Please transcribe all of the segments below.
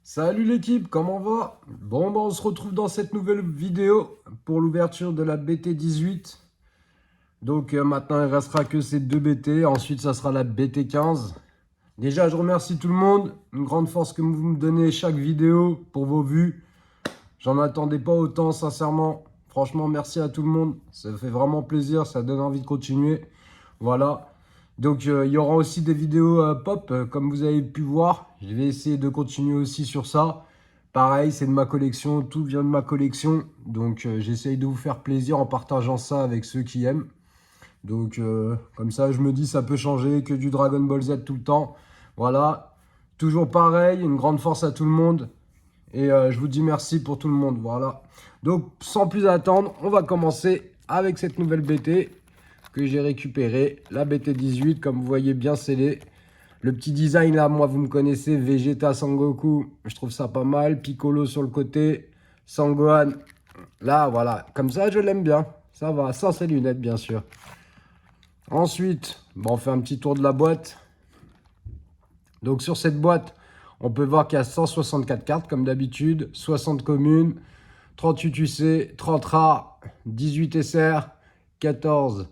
Salut l'équipe, comment va? Bon, on se retrouve dans cette nouvelle vidéo pour l'ouverture de la BT18. Donc maintenant, il restera que ces deux BT. Ensuite, ça sera la BT15. Déjà, je remercie tout le monde. Une grande force que vous me donnez chaque vidéo pour vos vues. J'en attendais pas autant, sincèrement. Franchement, merci à tout le monde. Ça fait vraiment plaisir, ça donne envie de continuer. Voilà. Donc, il y aura aussi des vidéos pop, comme vous avez pu voir. Je vais essayer de continuer aussi sur ça. Pareil, c'est de ma collection, tout vient de ma collection. Donc, j'essaye de vous faire plaisir en partageant ça avec ceux qui aiment. Donc, comme ça, je me dis, ça peut changer, que du Dragon Ball Z tout le temps. Voilà. Toujours pareil, une grande force à tout le monde. Et je vous dis merci pour tout le monde. Voilà. Donc, sans plus attendre, on va commencer avec cette nouvelle BT que j'ai récupérée. La BT18, comme vous voyez, bien scellée. Le petit design là, moi, vous me connaissez. Vegeta, Sangoku, je trouve ça pas mal. Piccolo sur le côté. Sangohan. Là, voilà. Comme ça, je l'aime bien. Ça va. Sans ses lunettes, bien sûr. Ensuite, bon, on fait un petit tour de la boîte. Donc, sur cette boîte, on peut voir qu'il y a 164 cartes, comme d'habitude. 60 communes. 38 UC, 30 rares, 18 SR, 14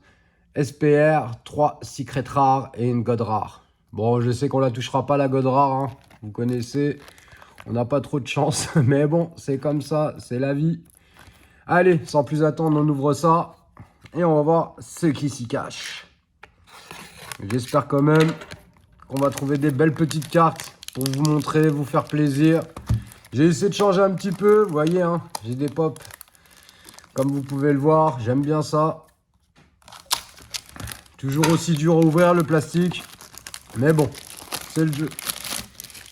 SPR, 3 secret rares et une god rare. Bon, je sais qu'on la touchera pas la god rare, hein. Vous connaissez, on n'a pas trop de chance, mais bon, c'est comme ça, c'est la vie. Allez, sans plus attendre, on ouvre ça et on va voir ce qui s'y cache. J'espère quand même qu'on va trouver des belles petites cartes pour vous montrer, vous faire plaisir. J'ai essayé de changer un petit peu, vous voyez, hein, j'ai des pops. Comme vous pouvez le voir, j'aime bien ça. Toujours aussi dur à ouvrir le plastique. Mais bon, c'est le jeu.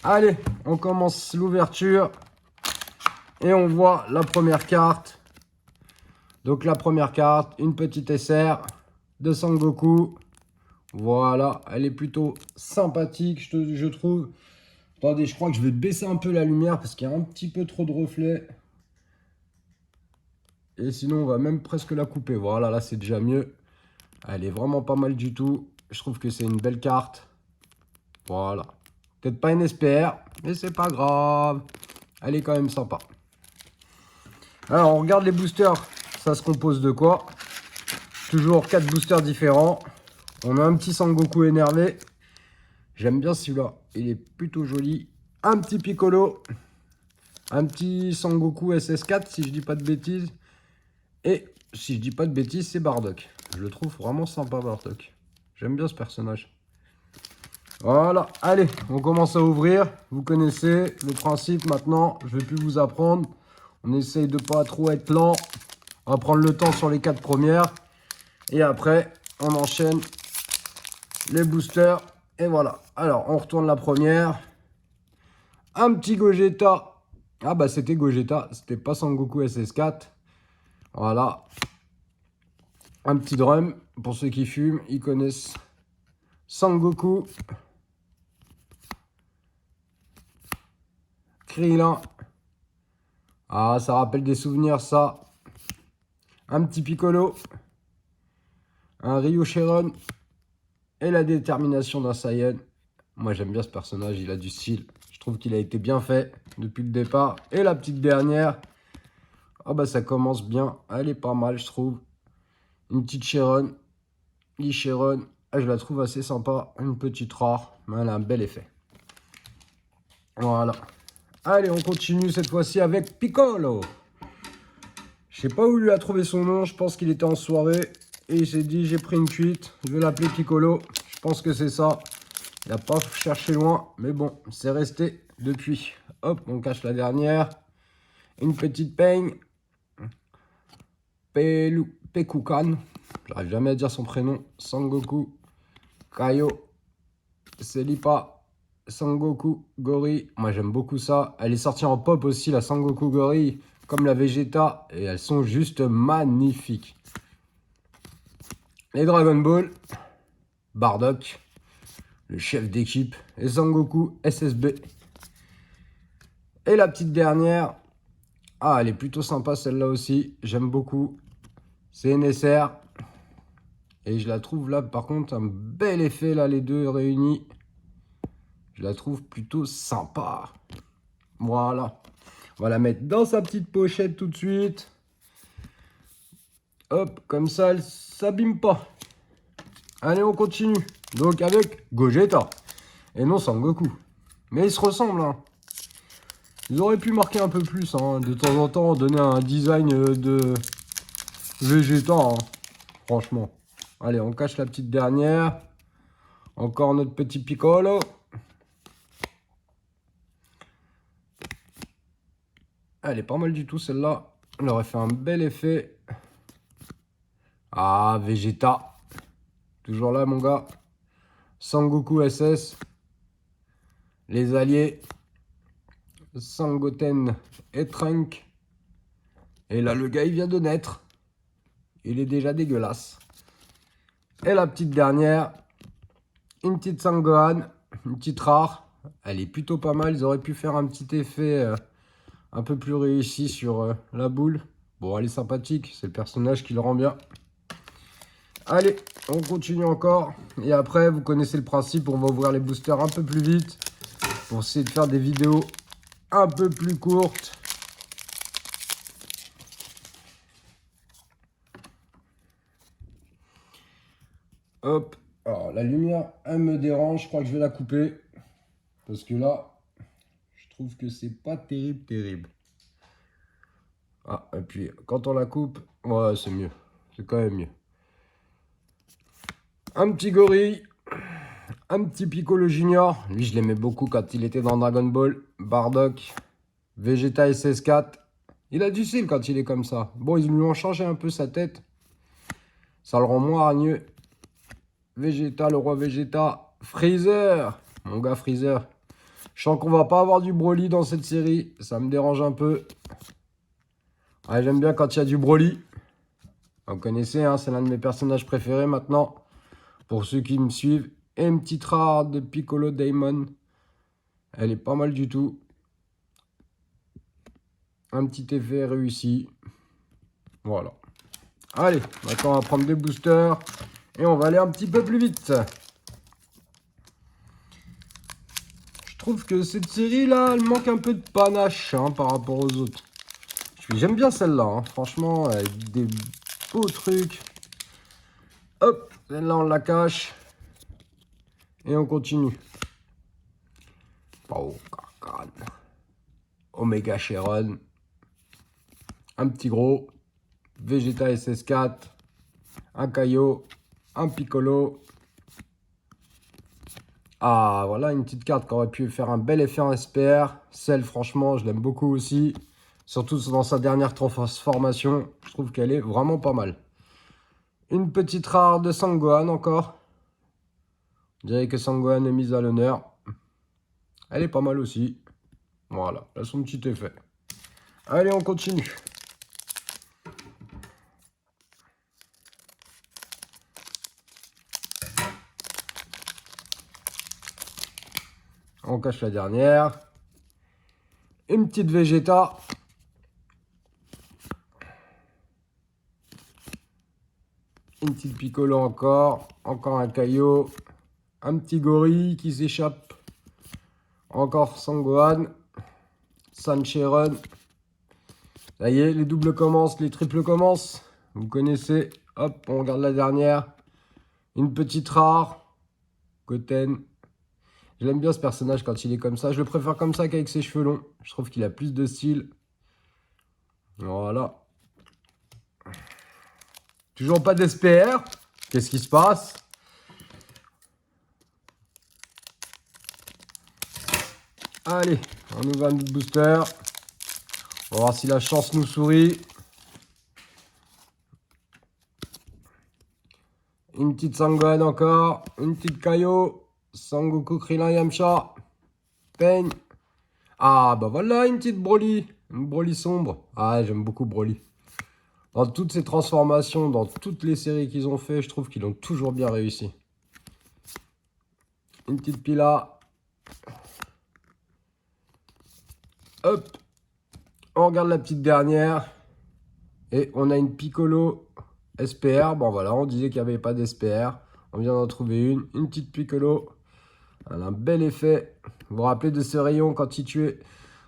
Allez, on commence l'ouverture. Et on voit la première carte. Donc la première carte, une petite SR de Sangoku. Voilà, elle est plutôt sympathique, je trouve. Attendez, je crois que je vais baisser un peu la lumière parce qu'il y a un petit peu trop de reflets. Et sinon, on va même presque la couper. Voilà, là, c'est déjà mieux. Elle est vraiment pas mal du tout. Je trouve que c'est une belle carte. Voilà. Peut-être pas une SPR, mais c'est pas grave. Elle est quand même sympa. Alors, on regarde les boosters. Ça se compose de quoi? Toujours 4 boosters différents. On a un petit Sangoku énervé. J'aime bien celui-là. Il est plutôt joli. Un petit Piccolo. Un petit Sangoku SS4, si je dis pas de bêtises. Et si je dis pas de bêtises, c'est Bardock. Je le trouve vraiment sympa, Bardock. J'aime bien ce personnage. Voilà, allez, on commence à ouvrir. Vous connaissez le principe maintenant, je vais plus vous apprendre. On essaye de pas trop être lent. On va prendre le temps sur les 4 premières. Et après, on enchaîne les boosters. Et voilà. Alors, on retourne la première. Un petit Gogeta. Ah bah c'était Gogeta, c'était pas Sangoku SS4. Voilà. Un petit drum. Pour ceux qui fument, ils connaissent Sangoku. Krillin. Ah, ça rappelle des souvenirs, ça. Un petit Piccolo. Un Ryu Sharon. Et la détermination d'un Saiyan. Moi, j'aime bien ce personnage, il a du style. Je trouve qu'il a été bien fait depuis le départ. Et la petite dernière. Ah bah, ça commence bien. Elle est pas mal, je trouve. Une petite Sharon. Lee Sharon. Ah, je la trouve assez sympa. Une petite rare. Mais elle a un bel effet. Voilà. Allez, on continue cette fois-ci avec Piccolo. Je sais pas où lui a trouvé son nom. Je pense qu'il était en soirée. Et il s'est dit, j'ai pris une cuite. Je vais l'appeler Piccolo. Je pense que c'est ça. Il n'a pas cherché loin. Mais bon, c'est resté depuis. Hop, on cache la dernière. Une petite peigne. Pekukan. J'arrive jamais à dire son prénom. Sangoku. Kaio. Selipa. Sangoku Gori. Moi, j'aime beaucoup ça. Elle est sortie en pop aussi, la Sangoku Gori. Comme la Vegeta. Et elles sont juste magnifiques. Les Dragon Ball. Bardock. Le chef d'équipe. Et Sangoku SSB. Et la petite dernière. Ah, elle est plutôt sympa celle-là aussi. J'aime beaucoup. C'est NSR. Et je la trouve là, par contre, un bel effet là, les deux réunis. Je la trouve plutôt sympa. Voilà. On va la mettre dans sa petite pochette tout de suite. Hop, comme ça, elle s'abîme pas. Allez, on continue. Donc avec Gogeta. Et non Sangoku. Mais ils se ressemblent, hein. Ils auraient pu marquer un peu plus, hein. De temps en temps, donner un design de Vegeta, hein. Franchement. Allez, on cache la petite dernière. Encore notre petit Piccolo. Elle est pas mal du tout, celle-là. Elle aurait fait un bel effet. Ah, Vegeta. Toujours là, mon gars. Sangoku SS. Les alliés. Sangoten et Trunk. Et là, le gars, il vient de naître. Il est déjà dégueulasse. Et la petite dernière. Une petite Sangohan. Une petite rare. Elle est plutôt pas mal. Ils auraient pu faire un petit effet un peu plus réussi sur la boule. Bon, elle est sympathique. C'est le personnage qui le rend bien. Allez, on continue encore. Et après, vous connaissez le principe. On va ouvrir les boosters un peu plus vite. Pour essayer de faire des vidéos un peu plus courtes. Hop. Alors, la lumière, elle me dérange. Je crois que je vais la couper. Parce que là, je trouve que c'est pas terrible, terrible. Ah, et puis, quand on la coupe, ouais, c'est mieux. C'est quand même mieux. Un petit gorille. Un petit Piccolo Junior. Lui, je l'aimais beaucoup quand il était dans Dragon Ball. Bardock. Vegeta SS4. Il a du style quand il est comme ça. Bon, ils lui ont changé un peu sa tête. Ça le rend moins hargneux. Vegeta, le roi Vegeta. Freezer. Mon gars Freezer. Je sens qu'on va pas avoir du Broly dans cette série. Ça me dérange un peu. Ouais, j'aime bien quand il y a du Broly. Vous connaissez, hein, c'est l'un de mes personnages préférés maintenant. Pour ceux qui me suivent. Et une petite rare de Piccolo Daimon. Elle est pas mal du tout. Un petit effet réussi. Voilà. Allez, maintenant on va prendre des boosters. Et on va aller un petit peu plus vite. Je trouve que cette série-là, elle manque un peu de panache hein, par rapport aux autres. J'aime bien celle-là, hein. Franchement, avec des beaux trucs. Hop, celle-là on la cache. Et on continue. Pao Kakan. Omega Sharon. Un petit gros. Vegeta SS4. Un Kaio. Un Piccolo. Ah, voilà une petite carte qui aurait pu faire un bel effet en SPR. Celle, franchement, je l'aime beaucoup aussi. Surtout dans sa dernière transformation. Je trouve qu'elle est vraiment pas mal. Une petite rare de Sangohan encore. Je dirais que Sangohan est mise à l'honneur. Elle est pas mal aussi. Voilà, elle a son petit effet. Allez, on continue. On cache la dernière. Une petite Vegeta. Une petite Piccolo encore. Encore un Kaio. Un petit gorille qui s'échappe. Encore Sangohan. Sancheron. Ça y est, les doubles commencent, les triples commencent. Vous connaissez. Hop, on regarde la dernière. Une petite rare. Goten. J'aime bien ce personnage quand il est comme ça. Je le préfère comme ça qu'avec ses cheveux longs. Je trouve qu'il a plus de style. Voilà. Toujours pas d'SPR. Qu'est-ce qui se passe? Allez, on ouvre un booster. On va voir si la chance nous sourit. Une petite Sangohan encore. Une petite Kaio. Sangoku, Krillin, Yamcha. Peigne. Ah, bah voilà, une petite Broly. Une Broly sombre. Ah, j'aime beaucoup Broly. Dans toutes ces transformations, dans toutes les séries qu'ils ont fait, je trouve qu'ils ont toujours bien réussi. Une petite Pila. Hop. On regarde la petite dernière. Et on a une Piccolo SPR. Bon, voilà, on disait qu'il n'y avait pas d'SPR. On vient d'en trouver une. Une petite Piccolo. Elle a un bel effet. Vous vous rappelez de ce rayon quand il tuait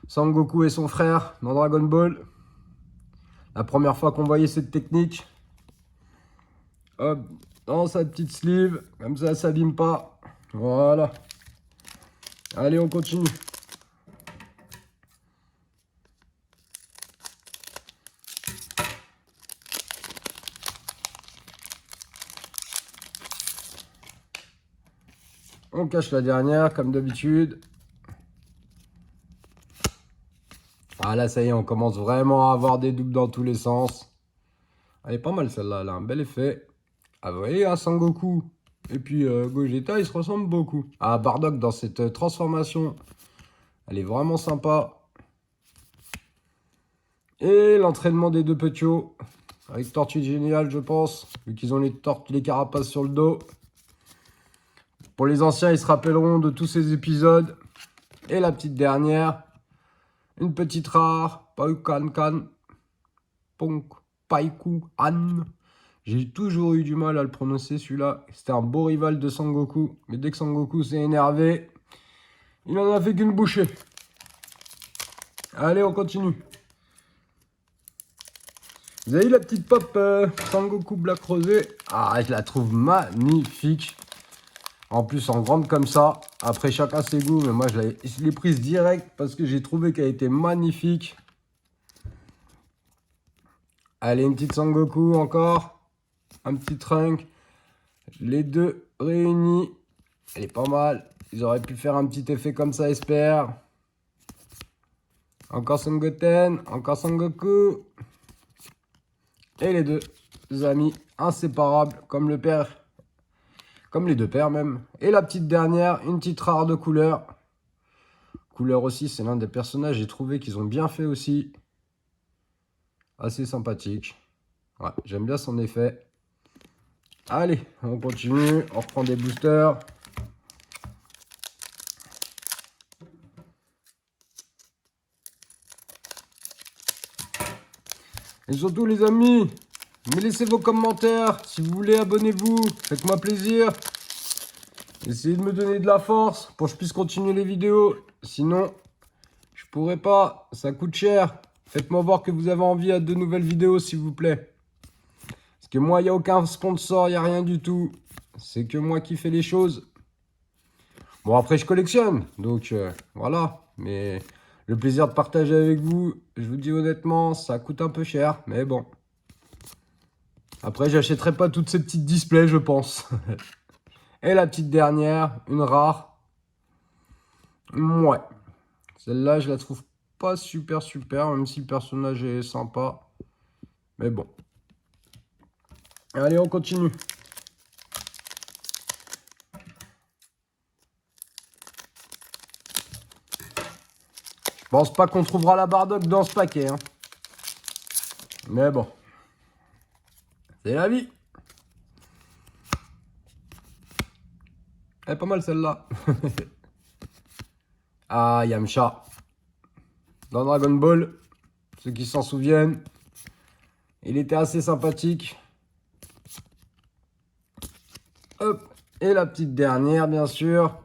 Sangoku et son frère dans Dragon Ball. La première fois qu'on voyait cette technique. Hop, dans sa petite sleeve, comme ça s'abîme pas. Voilà. Allez, on continue. On cache la dernière, comme d'habitude. Ah là, ça y est, on commence vraiment à avoir des doubles dans tous les sens. Elle est pas mal celle-là, elle a un bel effet. Ah, vous voyez, hein, Sangoku et puis Gogeta, ils se ressemblent beaucoup. Ah, Bardock dans cette transformation, elle est vraiment sympa. Et l'entraînement des deux petits avec Tortue Géniale, je pense, vu qu'ils ont les carapaces sur le dos. Pour les anciens, ils se rappelleront de tous ces épisodes. Et la petite dernière, une petite rare, Paukan-kan, Ponk, Paiku, An. J'ai toujours eu du mal à le prononcer celui-là. C'était un beau rival de Sangoku. Mais dès que Sangoku s'est énervé, il n'en a fait qu'une bouchée. Allez, on continue. Vous avez vu la petite pop Sangoku Black Rosé? Ah, je la trouve magnifique. En plus, en grande comme ça. Après, chacun ses goûts. Mais moi, je l'ai prise direct parce que j'ai trouvé qu'elle était magnifique. Allez, une petite Sangoku encore. Un petit Trunk. Les deux réunis. Elle est pas mal. Ils auraient pu faire un petit effet comme ça, espère. Encore Son Goten. Encore Sangoku. Et les deux amis inséparables, comme le père, comme les deux pères même. Et la petite dernière, une petite rare de couleur. Couleur aussi, c'est l'un des personnages, j'ai trouvé qu'ils ont bien fait aussi. Assez sympathique. Ouais, j'aime bien son effet. Allez, on continue, on reprend des boosters. Et surtout les amis, mais laissez vos commentaires. Si vous voulez, abonnez-vous. Faites-moi plaisir. Essayez de me donner de la force pour que je puisse continuer les vidéos. Sinon, je pourrais pas. Ça coûte cher. Faites-moi voir que vous avez envie de nouvelles vidéos, s'il vous plaît. Parce que moi, il n'y a aucun sponsor, il n'y a rien du tout. C'est que moi qui fais les choses. Bon, après, je collectionne. Donc, voilà. Mais le plaisir de partager avec vous, je vous dis honnêtement, ça coûte un peu cher. Mais bon. Après, j'achèterai pas toutes ces petites displays, je pense. Et la petite dernière, une rare. Ouais. Celle-là, je la trouve pas super, même si le personnage est sympa. Mais bon. Allez, on continue. Je pense pas qu'on trouvera la Bardock dans ce paquet. Hein. Mais bon. C'est la vie. Elle est pas mal celle-là. Ah, Yamcha. Dans Dragon Ball, ceux qui s'en souviennent, il était assez sympathique. Hop. Et la petite dernière, bien sûr.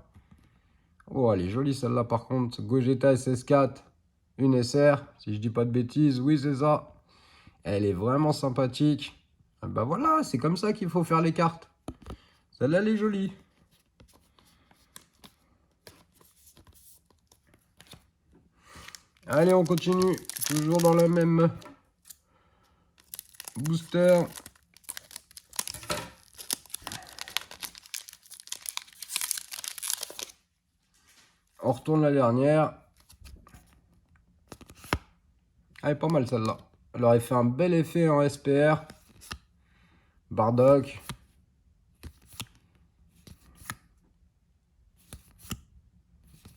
Oh, elle est jolie celle-là par contre. Gogeta SS4, une SR, si je dis pas de bêtises. Oui, c'est ça. Elle est vraiment sympathique. Bah voilà, c'est comme ça qu'il faut faire les cartes. Celle-là, elle est jolie. Allez, on continue. Toujours dans la même booster. On retourne la dernière. Elle est pas mal celle-là. Elle aurait fait un bel effet en SPR. Bardock.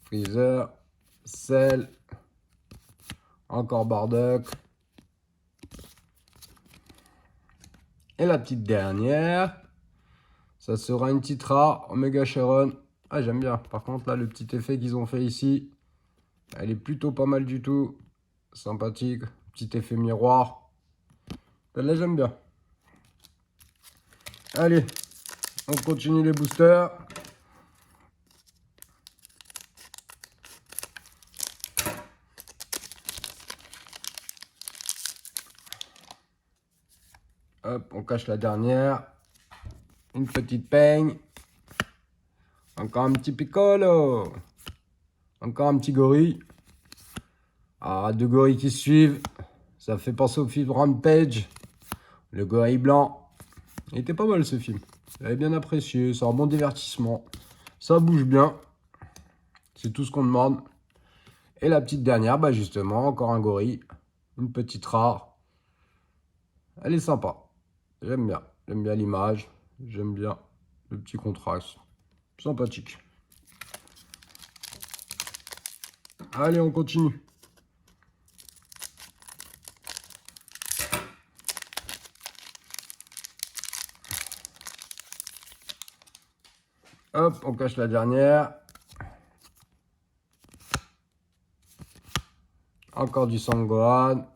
Freezer. Cell. Encore Bardock. Et la petite dernière. Ça sera une petite rare Omega Sharon. Ah, j'aime bien. Par contre, là, le petit effet qu'ils ont fait ici, elle est plutôt pas mal du tout. Sympathique. Petit effet miroir. Là, j'aime bien. Allez, on continue les boosters. Hop, on cache la dernière. Une petite peigne. Encore un petit piccolo. Encore un petit gorille. Ah, deux gorilles qui se suivent. Ça fait penser au film Rampage. Le gorille blanc. Il était pas mal ce film. J'avais bien apprécié. C'est un bon divertissement. Ça bouge bien. C'est tout ce qu'on demande. Et la petite dernière, bah justement, encore un gorille. Une petite rare. Elle est sympa. J'aime bien. J'aime bien l'image. J'aime bien le petit contraste. Sympathique. Allez, on continue. Hop, on cache la dernière. Encore du Sangohan.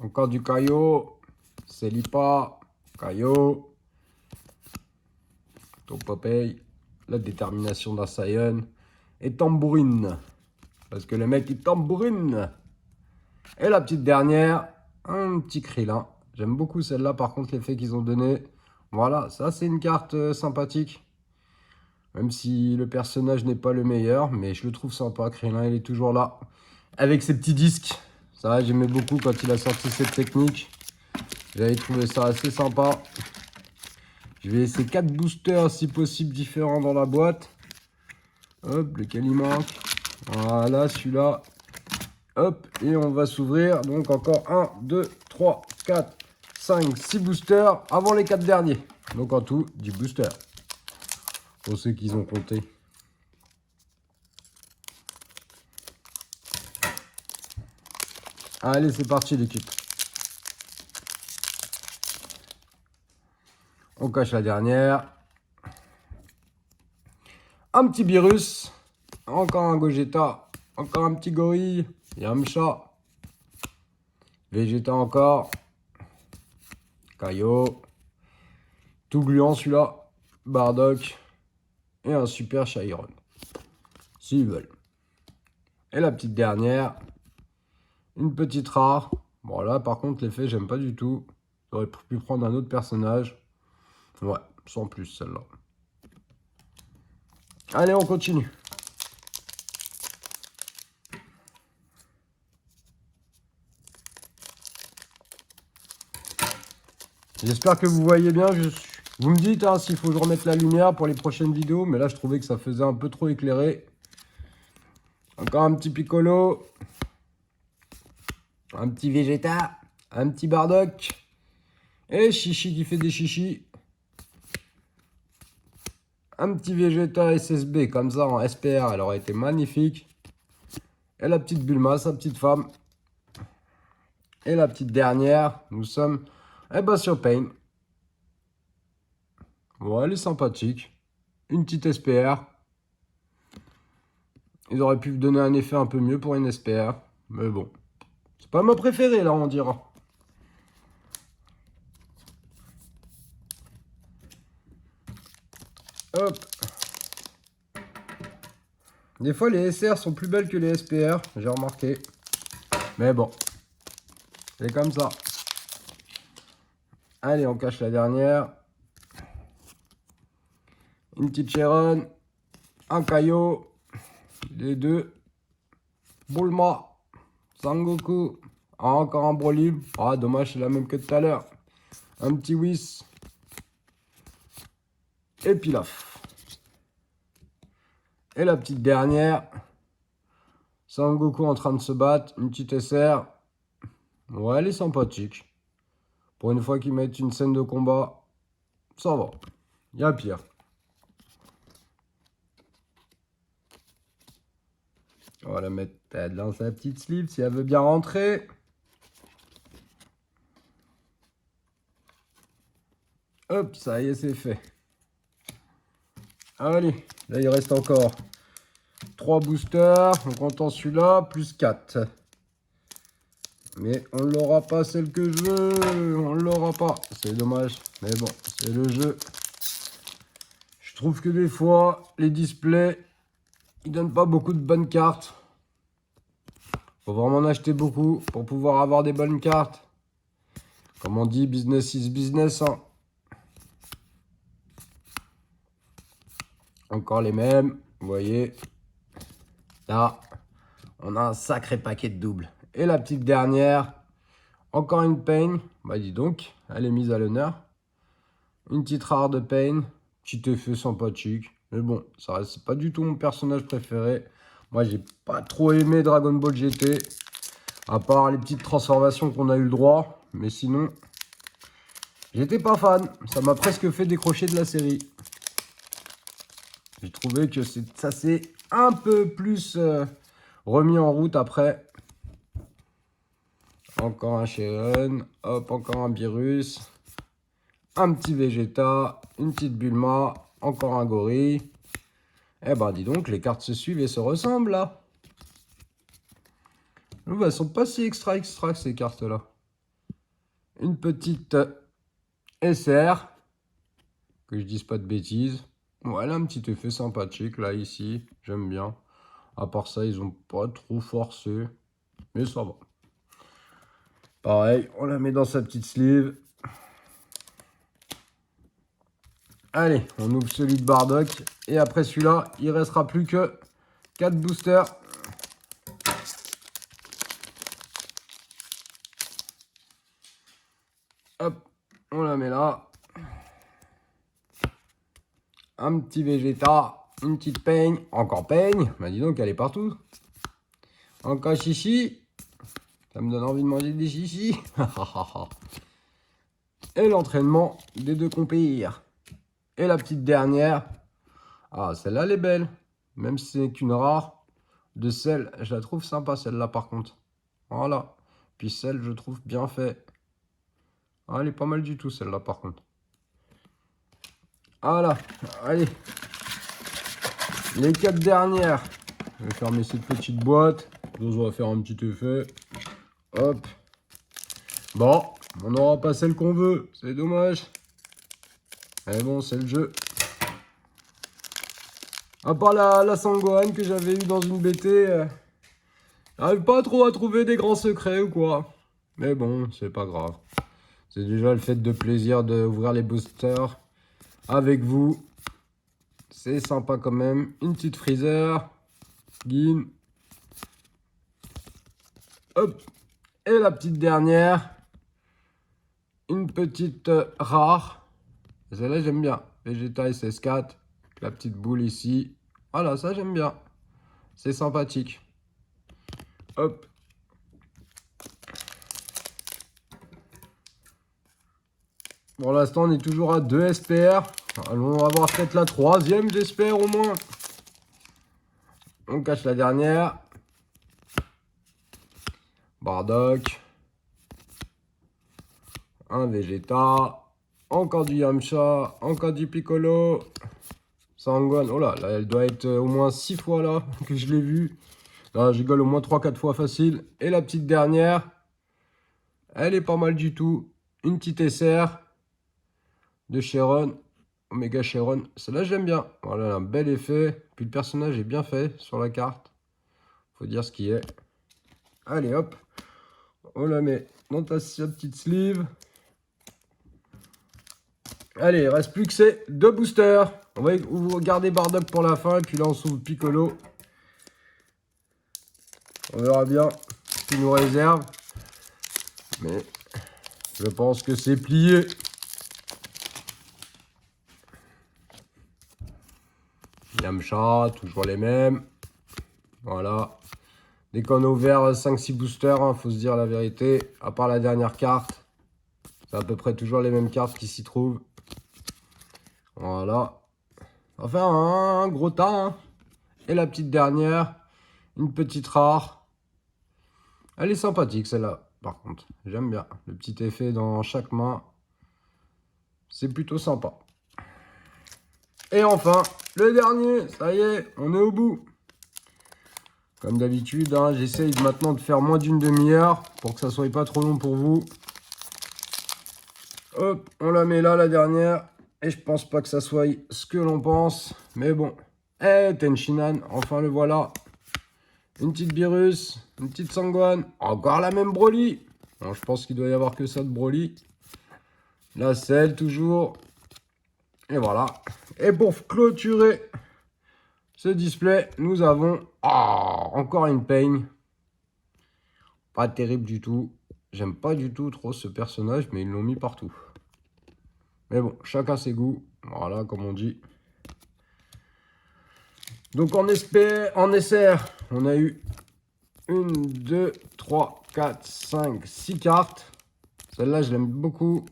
Encore du Kaio. Celipa. Kaio. Topopei. La détermination d'un Saiyan. Et tambourine. Parce que le mec il tambourine. Et la petite dernière. Un petit Krillin. J'aime beaucoup celle-là par contre l'effet qu'ils ont donné. Voilà, ça c'est une carte sympathique. Même si le personnage n'est pas le meilleur. Mais je le trouve sympa. Krillin il est toujours là. Avec ses petits disques. Ça j'aimais beaucoup quand il a sorti cette technique. J'avais trouvé ça assez sympa. Je vais laisser 4 boosters si possible différents dans la boîte. Hop, lequel il manque. Voilà, celui-là. Hop, et on va s'ouvrir. Donc encore 1, 2, 3, 4, 5, 6 boosters avant les 4 derniers. Donc en tout, 10 boosters. Pour ceux qui ont compté. Allez, c'est parti l'équipe. On cache la dernière. Un petit virus. Encore un Gogeta. Encore un petit gorille. Yamcha. Vegeta encore. Kaio. Tout gluant celui-là. Bardock. Et un super Chiron. S'ils veulent. Et la petite dernière. Une petite rare. Bon là par contre l'effet j'aime pas du tout. J'aurais pu prendre un autre personnage. Ouais, sans plus celle-là. Allez, on continue. J'espère que vous voyez bien. Vous me dites hein, s'il faut que je remette la lumière pour les prochaines vidéos. Mais là, je trouvais que ça faisait un peu trop éclairé. Encore un petit Piccolo. Un petit Vegeta. Un petit Bardock. Et Chichi qui fait des chichis. Un petit Vegeta SSB comme ça en SPR. Elle aurait été magnifique. Et la petite Bulma, sa petite femme. Et la petite dernière. Nous sommes sur Pain. Bon, elle est sympathique. Une petite SPR. Ils auraient pu donner un effet un peu mieux pour une SPR. Mais bon. C'est pas ma préférée, là, on dira. Hop. Des fois, les SR sont plus belles que les SPR. J'ai remarqué. Mais bon. C'est comme ça. Allez, on cache la dernière. Une petite Chiron. Un Kaio. Les deux. Bulma. Sangoku. Ah, encore un Broly. Ah, dommage, c'est la même que tout à l'heure. Un petit Whis. Et Pilaf. Et la petite dernière. Sangoku en train de se battre. Une petite SR. Ouais, elle est sympathique. Pour une fois qu'ils mettent une scène de combat, ça va. Il y a pire. On va la mettre dans sa petite sleeve si elle veut bien rentrer. Hop, ça y est, c'est fait. Allez, là il reste encore 3 boosters. En comptant celui-là, plus 4. Mais on l'aura pas celle que je veux. On l'aura pas. C'est dommage. Mais bon, c'est le jeu. Je trouve que des fois, les displays, ils donnent pas beaucoup de bonnes cartes. Faut vraiment en acheter beaucoup pour pouvoir avoir des bonnes cartes. Comme on dit, business is business. Hein. Encore les mêmes. Vous voyez. Là, on a un sacré paquet de doubles. Et la petite dernière. Encore une Pain. Bah dis donc, elle est mise à l'honneur. Une petite rare de Pain. Petit effet sympathique. Mais bon, ça reste pas du tout mon personnage préféré. Moi, j'ai pas trop aimé Dragon Ball GT. À part les petites transformations qu'on a eu le droit. Mais sinon, j'étais pas fan. Ça m'a presque fait décrocher de la série. J'ai trouvé que ça s'est un peu plus remis en route après. Encore un Sharon. Hop, encore un Beerus. Un petit Vegeta. Une petite Bulma. Encore un Gorille. Eh ben, dis donc, les cartes se suivent et se ressemblent, là. Elles sont pas si extra ces cartes-là. Une petite SR. Que je dise pas de bêtises. Bon, elle a un petit effet sympathique, là, ici. J'aime bien. À part ça, ils ont pas trop forcé. Mais ça va. Pareil, on la met dans sa petite sleeve. Allez, on ouvre celui de Bardock. Et après celui-là, il restera plus que 4 boosters. Hop, on la met là. Un petit Vegeta, une petite Peigne, encore Peigne. Bah dis donc, elle est partout. Encore Chichi. Ça me donne envie de manger des chichis. Et l'entraînement des deux compères. Et la petite dernière. Ah, celle-là, elle est belle. Même si c'est qu'une rare. De celle, je la trouve sympa, celle-là, par contre. Voilà. Puis celle, je trouve bien fait. Ah, elle est pas mal du tout, celle-là, par contre. Voilà. Allez. Les 4 dernières. Je vais fermer cette petite boîte. On va faire un petit effet. Hop. Bon, on n'aura pas celle qu'on veut. C'est dommage. Mais bon, c'est le jeu. À part la Sangohan que j'avais eu dans une BT, j'arrive pas trop à trouver des grands secrets ou quoi. Mais bon, c'est pas grave. C'est déjà le fait de plaisir d'ouvrir les boosters avec vous. C'est sympa quand même. Une petite Freezer. Gin. Hop. Et la petite dernière. Une petite rare. Celle-là, j'aime bien. Vegeta SS4. La petite boule ici. Voilà, ça, j'aime bien. C'est sympathique. Hop. Pour l'instant, on est toujours à 2 SPR. Allons avoir peut-être la 3e, j'espère au moins. On cache la dernière. Bardock. Un Vegeta. Encore du Yamcha. Encore du Piccolo. Sangohan. Oh là, là, elle doit être au moins 6 fois là que je l'ai vue. Là, je rigole, au moins 3-4 fois facile. Et la petite dernière. Elle est pas mal du tout. Une petite SR. De Sharon. Omega Sharon. Celle-là, j'aime bien. Voilà, un bel effet. Puis le personnage est bien fait sur la carte. Faut dire ce qui est. Allez, hop. On la met dans sa petite sleeve. Allez, il reste plus que ces 2 boosters. On va garder Bardock pour la fin. Et puis là, on s'ouvre Piccolo. On verra bien ce qu'il nous réserve. Mais je pense que c'est plié. Yamcha, toujours les mêmes. Voilà. Dès qu'on a ouvert 5-6 boosters, hein, faut se dire la vérité. À part la dernière carte. C'est à peu près toujours les mêmes cartes qui s'y trouvent. Voilà. Enfin, un gros tas. Hein. Et la petite dernière. Une petite rare. Elle est sympathique celle-là, par contre. J'aime bien. Le petit effet dans chaque main. C'est plutôt sympa. Et enfin, le dernier. Ça y est, on est au bout. Comme d'habitude, hein, j'essaye maintenant de faire moins d'une demi-heure pour que ça soit pas trop long pour vous. Hop, on la met là, la dernière. Et je pense pas que ça soit ce que l'on pense. Mais bon. Eh, Tenshinhan, enfin le voilà. Une petite Beerus, une petite Sangohan. Encore la même Broly. Alors, je pense qu'il doit y avoir que ça de Broly. La selle toujours. Et voilà. Et pour clôturer ce display, nous avons encore une peigne. Pas terrible du tout. J'aime pas du tout trop ce personnage, mais ils l'ont mis partout. Mais bon, chacun ses goûts. Voilà, comme on dit. Donc en SR, on a eu 1, 2, 3, 4, 5, 6 cartes. Celle-là, je l'aime beaucoup.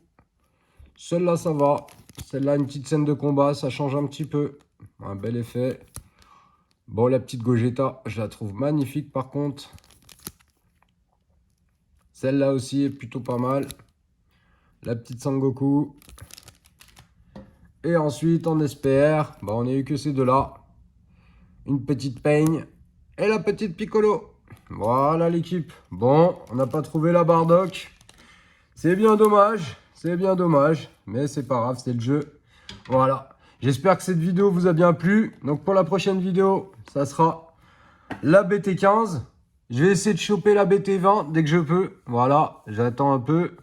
Celle-là, ça va. Celle-là, une petite scène de combat, ça change un petit peu. Un bel effet. Bon, la petite Gogeta, je la trouve magnifique par contre. Celle-là aussi est plutôt pas mal. La petite Sangoku. Et ensuite, en SPR, on n'a eu que ces deux-là. Une petite peigne et la petite Piccolo. Voilà l'équipe. Bon, on n'a pas trouvé la Bardock. C'est bien dommage. C'est bien dommage. Mais c'est pas grave, c'est le jeu. Voilà. J'espère que cette vidéo vous a bien plu. Donc pour la prochaine vidéo, ça sera la BT15. Je vais essayer de choper la BT20 dès que je peux. Voilà, j'attends un peu.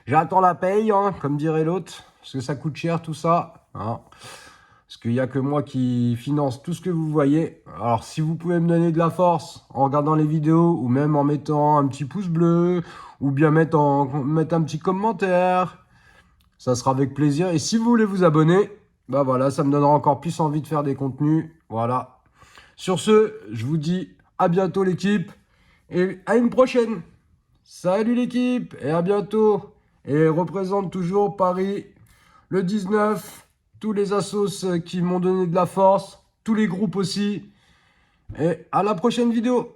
J'attends la paye, hein, comme dirait l'autre. Parce que ça coûte cher tout ça. Hein. Parce qu'il n'y a que moi qui finance tout ce que vous voyez. Alors si vous pouvez me donner de la force en regardant les vidéos ou même en mettant un petit pouce bleu ou bien mettre un petit commentaire, ça sera avec plaisir. Et si vous voulez vous abonner, bah voilà, ça me donnera encore plus envie de faire des contenus. Voilà. Sur ce, je vous dis à bientôt l'équipe et à une prochaine. Salut l'équipe et à bientôt. Et représente toujours Paris le 19. Tous les assos qui m'ont donné de la force, tous les groupes aussi. Et à la prochaine vidéo.